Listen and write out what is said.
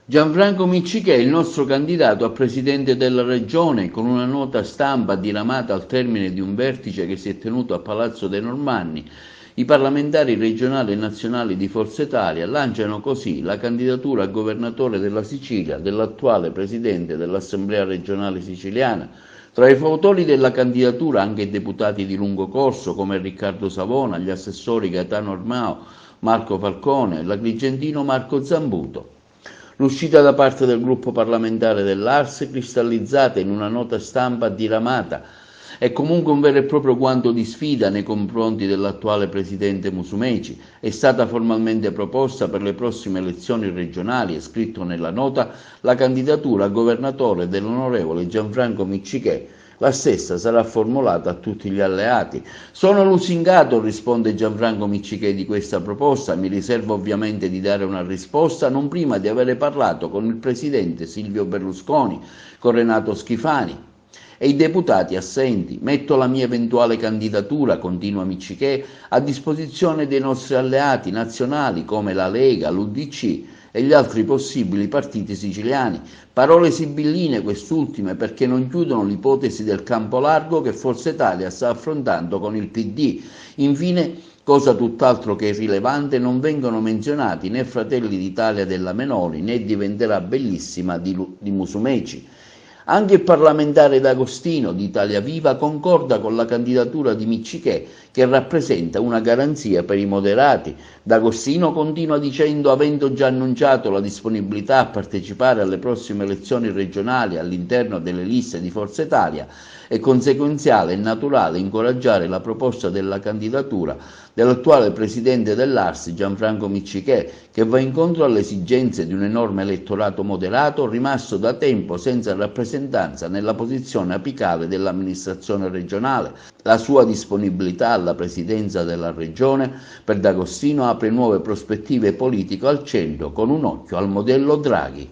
Gianfranco Miccichè è il nostro candidato a presidente della regione. Con una nota stampa diramata al termine di un vertice che si è tenuto a Palazzo dei Normanni, i parlamentari regionali e nazionali di Forza Italia lanciano così la candidatura a governatore della Sicilia dell'attuale presidente dell'Assemblea regionale siciliana. Tra i fautori della candidatura anche i deputati di lungo corso come Riccardo Savona, gli assessori Gaetano Armao, Marco Falcone e l'agrigentino Marco Zambuto. L'uscita da parte del gruppo parlamentare dell'Ars, cristallizzata in una nota stampa diramata, è comunque un vero e proprio guanto di sfida nei confronti dell'attuale presidente Musumeci. È stata formalmente proposta per le prossime elezioni regionali, è scritto nella nota, la candidatura a governatore dell'onorevole Gianfranco Miccichè. La stessa sarà formulata a tutti gli alleati. Sono lusingato, risponde Gianfranco Miccichè, di questa proposta. Mi riservo ovviamente di dare una risposta non prima di avere parlato con il presidente Silvio Berlusconi, con Renato Schifani e i deputati assenti. Metto la mia eventuale candidatura, continua Miccichè, a disposizione dei nostri alleati nazionali come la Lega, l'UDC e gli altri possibili partiti siciliani. Parole sibilline quest'ultime perché non chiudono l'ipotesi del campo largo che Forza Italia sta affrontando con il PD. Infine, cosa tutt'altro che irrilevante, non vengono menzionati né Fratelli d'Italia della Menoli né Diventerà Bellissima di Musumeci. Anche il parlamentare D'Agostino di Italia Viva concorda con la candidatura di Miccichè, che rappresenta una garanzia per i moderati. D'Agostino continua dicendo: avendo già annunciato la disponibilità a partecipare alle prossime elezioni regionali all'interno delle liste di Forza Italia, è conseguenziale e naturale incoraggiare la proposta della candidatura dell'attuale presidente dell'Ars, Gianfranco Miccichè, che va incontro alle esigenze di un enorme elettorato moderato rimasto da tempo senza rappresentanza nella posizione apicale dell'amministrazione regionale. La sua disponibilità alla presidenza della regione per D'Agostino apre nuove prospettive politiche al centro, con un occhio al modello Draghi.